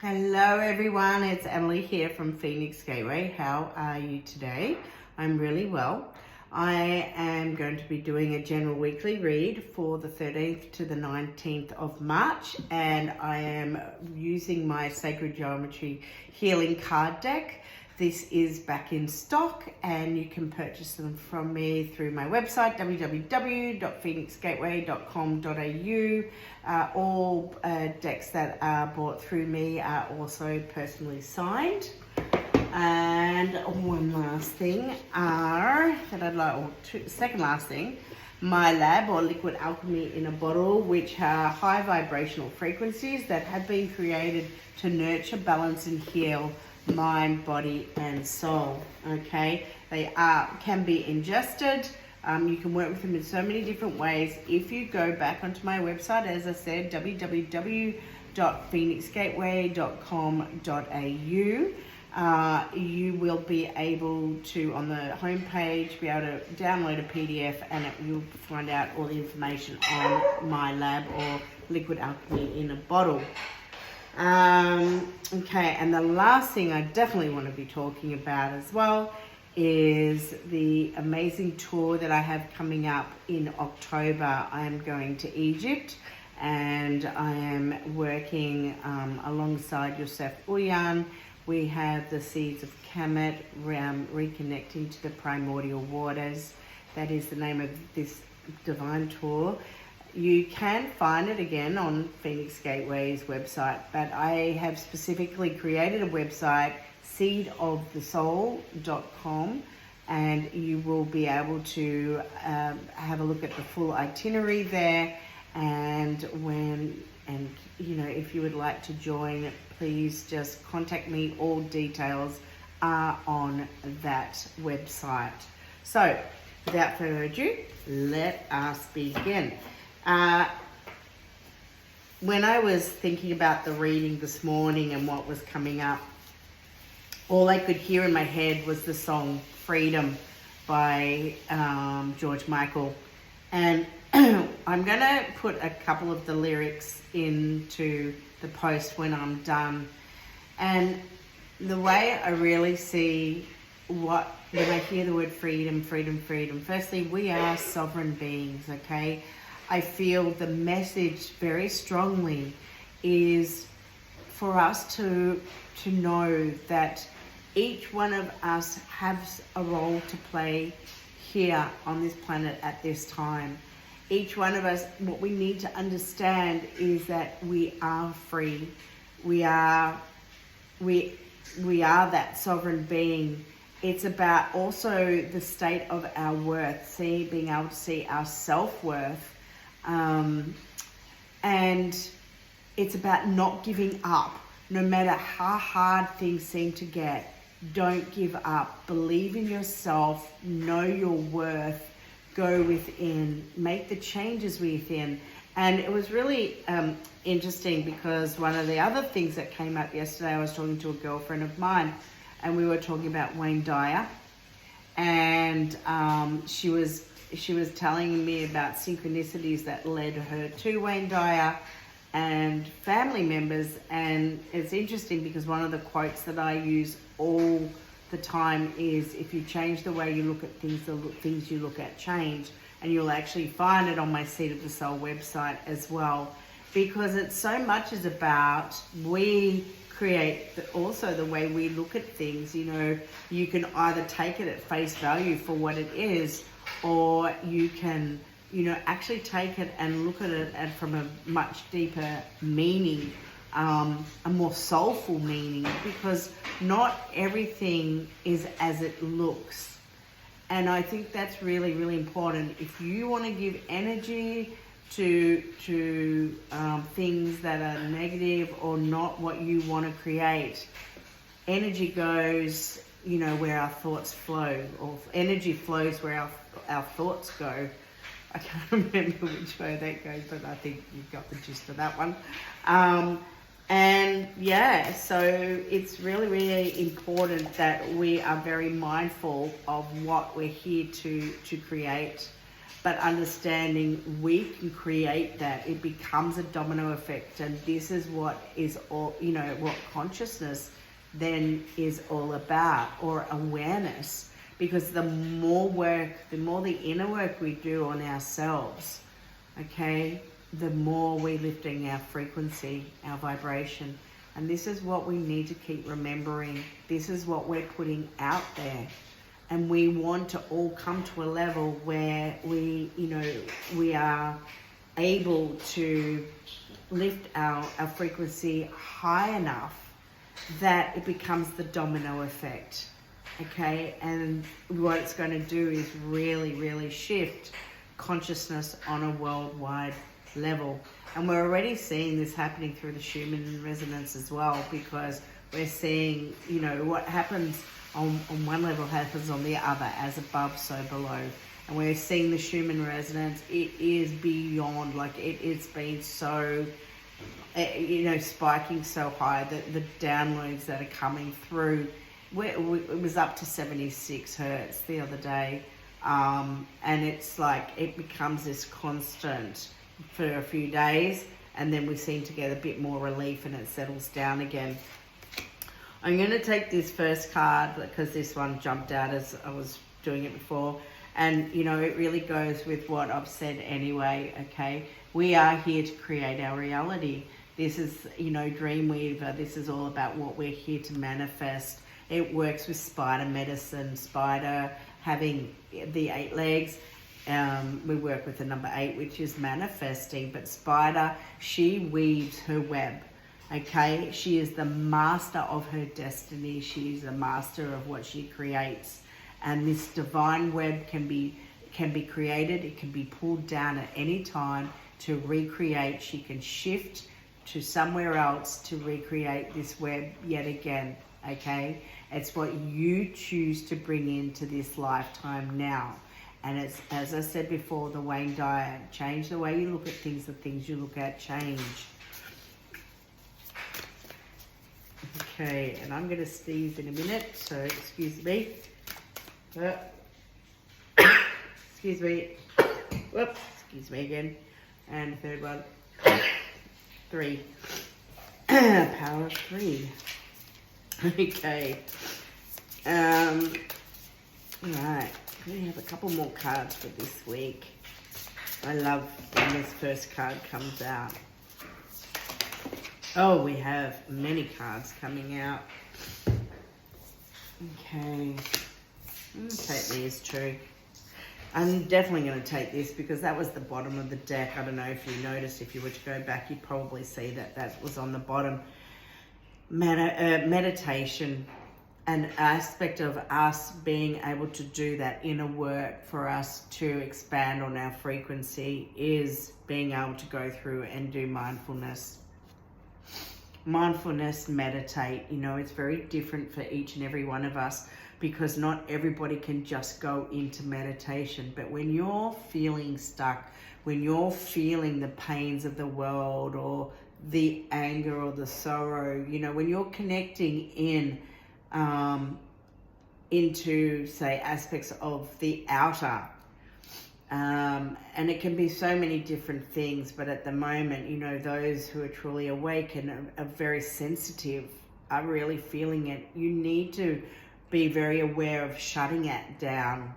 Hello everyone, it's Emily here from Phoenix Gateway. How are you today? I'm really well. I am going to be doing a general weekly read for the 13th to the 19th of March, and I am using my Sacred Geometry Healing card deck. This is back in stock and you can purchase them from me through my website www.phoenixgateway.com.au. All decks that are bought through me are also personally signed. And one last thing second last thing, my lab or liquid alchemy in a bottle, which are high vibrational frequencies that have been created to nurture, balance and heal mind, body and soul. Okay, they can be ingested. You can work with them in so many different ways. If you go back onto my website, as I said, www.phoenixgateway.com.au, you will be able to, on the homepage, be able to download a PDF and you'll find out all the information on my lab or liquid alchemy in a bottle. Okay, and the last thing I definitely want to be talking about as well is the amazing tour that I have coming up in October. I am going to Egypt and I am working alongside Yosef Uyan. We have the seeds of Kemet, reconnecting to the primordial waters. That is the name of this divine tour. You can find it again on Phoenix Gateway's website, but I have specifically created a website, seedofthesoul.com, and you will be able to have a look at the full itinerary there. And if you would like to join, please just contact me. All details are on that website. So, without further ado, let us begin. When I was thinking about the reading this morning and what was coming up, all I could hear in my head was the song Freedom by George Michael. And I'm going to put a couple of the lyrics into the post when I'm done. And the way I really see when I hear the word freedom, firstly, we are sovereign beings, okay? I feel the message very strongly is for us to know that each one of us has a role to play here on this planet at this time. Each one of us, what we need to understand is that we are free. We are that sovereign being. It's about also the state of our worth, being able to see our self-worth. And it's about not giving up, no matter how hard things seem to get. Don't give up. Believe in yourself. Know your worth. Go within. Make the changes within. And it was really interesting because one of the other things that came up yesterday, I was talking to a girlfriend of mine, and we were talking about Wayne Dyer, and she was telling me about synchronicities that led her to Wayne Dyer and family members. And it's interesting because one of the quotes that I use all the time is, if you change the way you look at things, the things you look at change. And you'll actually find it on my Seed of the Soul website as well, because it's so much is about we create also the way we look at things. You can either take it at face value for what it is, or you can, actually take it and look at it from a much deeper meaning, a more soulful meaning, because not everything is as it looks. And I think that's really, really important. If you want to give energy to things that are negative or not what you want to create, energy goes, where our thoughts flow, or energy flows where our thoughts go. I can't remember which way that goes, but I think you've got the gist of that one. So it's really, really important that we are very mindful of what we're here to create. but understanding we can create that. It becomes a domino effect, and this is what is all, what consciousness then is all about, or awareness. Because the more the inner work we do on ourselves, okay, the more we're lifting our frequency, our vibration. And this is what we need to keep remembering. This is what we're putting out there. And we want to all come to a level where we are able to lift our frequency high enough that it becomes the domino effect. Okay, and what it's going to do is really, really shift consciousness on a worldwide level. And we're already seeing this happening through the Schumann resonance as well, because we're seeing, what happens on one level happens on the other, as above, so below. And we're seeing the Schumann resonance. It is beyond, it's been so, spiking so high that the downloads that are coming through, it was up to 76 hertz the other day, and it's like it becomes this constant for a few days, and then we seem to get a bit more relief and it settles down again. I'm going to take this first card because this one jumped out as I was doing it before, and it really goes with what I've said anyway. Okay, we are here to create our reality. This is Dreamweaver. This is all about what we're here to manifest. It works with spider medicine. Spider having the 8 legs. We work with the number 8, which is manifesting. But spider, she weaves her web. Okay, she is the master of her destiny. She is the master of what she creates. And this divine web can be created. It can be pulled down at any time to recreate. She can shift to somewhere else to recreate this web yet again. Okay, it's what you choose to bring into this lifetime now. And it's, as I said before, the Wayne Dyer, change the way you look at things, the things you look at change. Okay, and I'm going to sneeze in a minute, so excuse me. Excuse me. Whoops, excuse me again. And the third one. 3. Power of 3. Okay. Right. We have a couple more cards for this week. I love when this first card comes out. Oh, we have many cards coming out. Okay. I'm going to take these two. I'm definitely going to take this because that was the bottom of the deck. I don't know if you noticed. If you were to go back, you'd probably see that was on the bottom. Meditation, an aspect of us being able to do that inner work for us to expand on our frequency is being able to go through and do mindfulness. Mindfulness, meditate, it's very different for each and every one of us because not everybody can just go into meditation. But when you're feeling stuck, when you're feeling the pains of the world or the anger or the sorrow, when you're connecting into, say, aspects of the outer, and it can be so many different things, but at the moment, those who are truly awake and are very sensitive are really feeling it. You need to be very aware of shutting it down,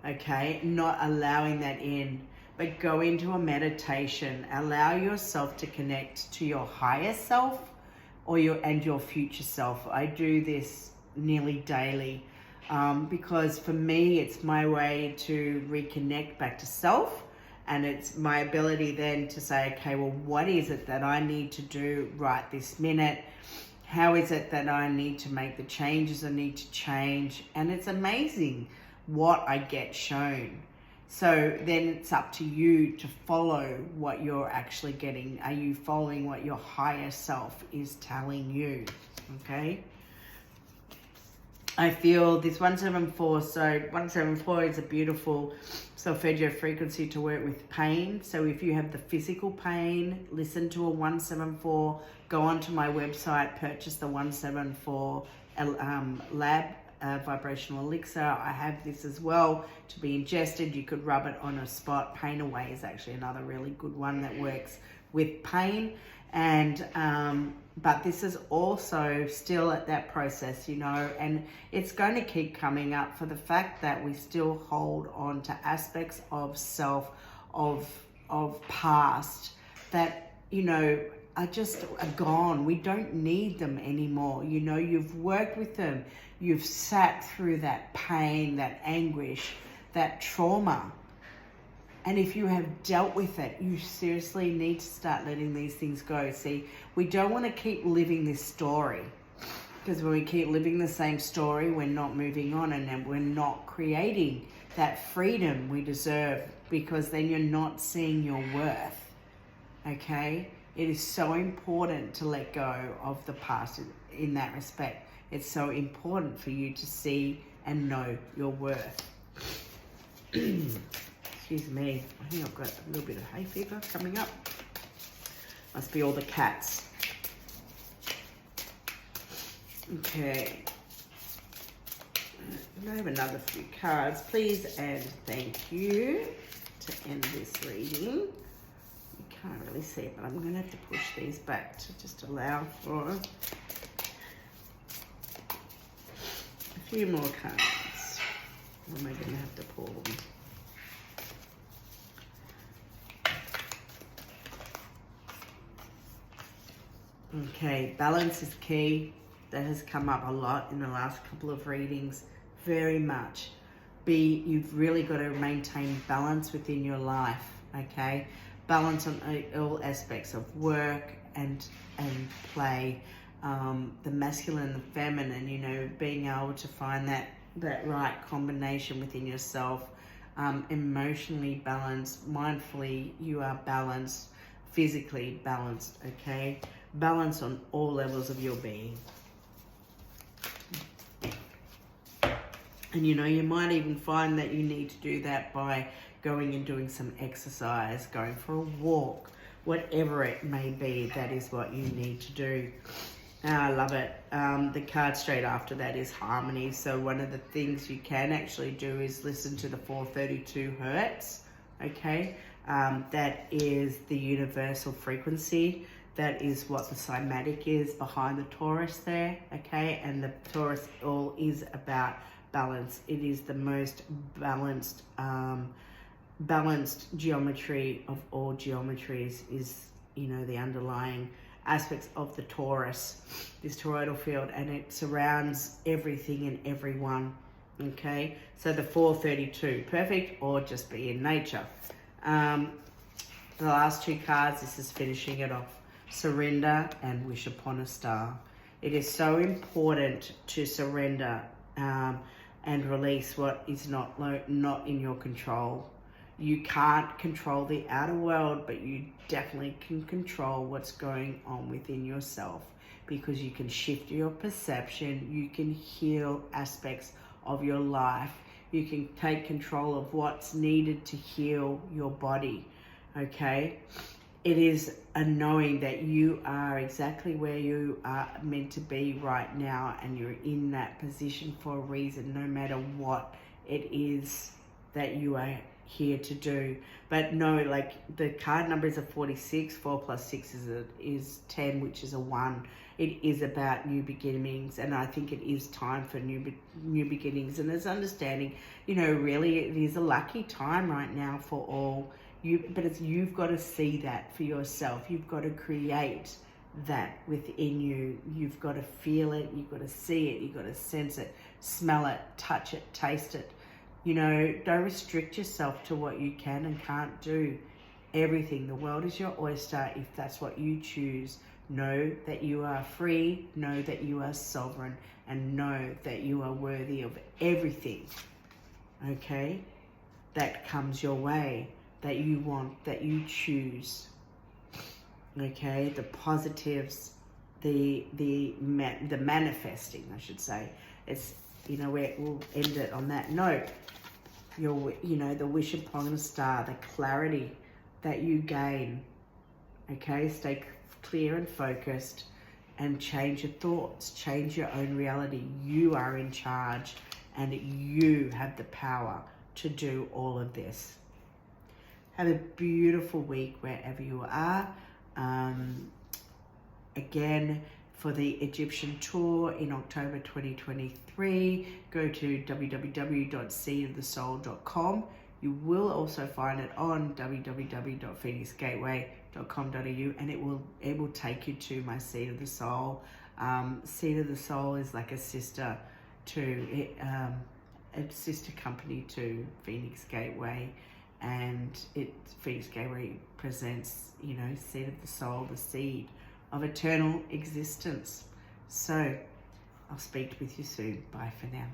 okay? Not allowing that in, but go into a meditation. Allow yourself to connect to your higher self or your future self. I do this nearly daily because for me, it's my way to reconnect back to self, and it's my ability then to say, okay, well, what is it that I need to do right this minute? How is it that I need to make the changes I need to change? And it's amazing what I get shown. So then it's up to you to follow what you're actually getting. Are you following what your higher self is telling you? Okay. I feel this 174. So 174 is a beautiful solfeggio frequency to work with pain. So if you have the physical pain, listen to a 174. Go onto my website, purchase the 174 lab vibrational elixir. I have this as well to be ingested. You could rub it on a spot. Pain Away is actually another really good one that works with pain. And but this is also still at that process, you know, and it's going to keep coming up for the fact that we still hold on to aspects of self, of past that, you know, are gone. We don't need them anymore. You know, you've worked with them. You've sat through that pain, that anguish, that trauma. And if you have dealt with it, you seriously need to start letting these things go. See, we don't want to keep living this story, because when we keep living the same story, we're not moving on, and then we're not creating that freedom we deserve, because then you're not seeing your worth, okay? It is so important to let go of the past in that respect. It's so important for you to see and know your worth. Excuse me, I think I've got a little bit of hay fever coming up. Must be all the cats. Okay. I have another few cards, please, and thank you to end this reading. You can't really see it, but I'm going to have to push these back to just allow for a few more cards. Or am I going to have to pull them? Okay, balance is key. That has come up a lot in the last couple of readings, very much. You've really got to maintain balance within your life, okay? Balance on all aspects of work and play, the masculine and the feminine, you know, being able to find that right combination within yourself, emotionally balanced, mindfully you are balanced, physically balanced, okay? Balance on all levels of your being. And you know, you might even find that you need to do that by going and doing some exercise, going for a walk, whatever it may be, that is what you need to do. I love it. The card straight after that is harmony. So one of the things you can actually do is listen to the 432 hertz, okay? That is the universal frequency. That is what the cymatic is behind the torus there, okay? And the torus all is about balance. It is the most balanced geometry of all geometries, is, you know, the underlying aspects of the torus, this toroidal field, and it surrounds everything and everyone, okay? So the 432, perfect, or just be in nature. The last two cards, this is finishing it off. Surrender and Wish Upon a Star. It is so important to surrender and release what is not in your control. You can't control the outer world, but you definitely can control what's going on within yourself, because you can shift your perception, you can heal aspects of your life, you can take control of what's needed to heal your body, okay? It is a knowing that you are exactly where you are meant to be right now, and you're in that position for a reason, no matter what it is that you are here to do. But no, like the card number is a 46, 4 plus 6 is 10, which is a 1. It is about new beginnings, and I think it is time for new beginnings. And there's understanding, you know, really it is a lucky time right now for all. But you've got to see that for yourself. You've got to create that within you. You've got to feel it. You've got to see it. You've got to sense it, smell it, touch it, taste it. You know, don't restrict yourself to what you can and can't do. Everything. The world is your oyster if that's what you choose. Know that you are free. Know that you are sovereign. And know that you are worthy of everything, okay, that comes your way, that you want, that you choose, okay? The positives, the manifesting, I should say. It's, you know, we'll end it on that note. You know, the wish upon a star, the clarity that you gain, okay? Stay clear and focused. and change your thoughts, change your own reality. You are in charge and you have the power to do all of this. Have a beautiful week wherever you are. Again, for the Egyptian tour in October 2023, go to www.seedofthesoul.com. You will also find it on www.phoenixgateway.com.au, and it will take you to my Seed of the Soul. Seed of the Soul is like a sister company to Phoenix Gateway, and Phoenix Gateway presents, Seed of the Soul, the seed of eternal existence. So I'll speak with you soon. Bye for now.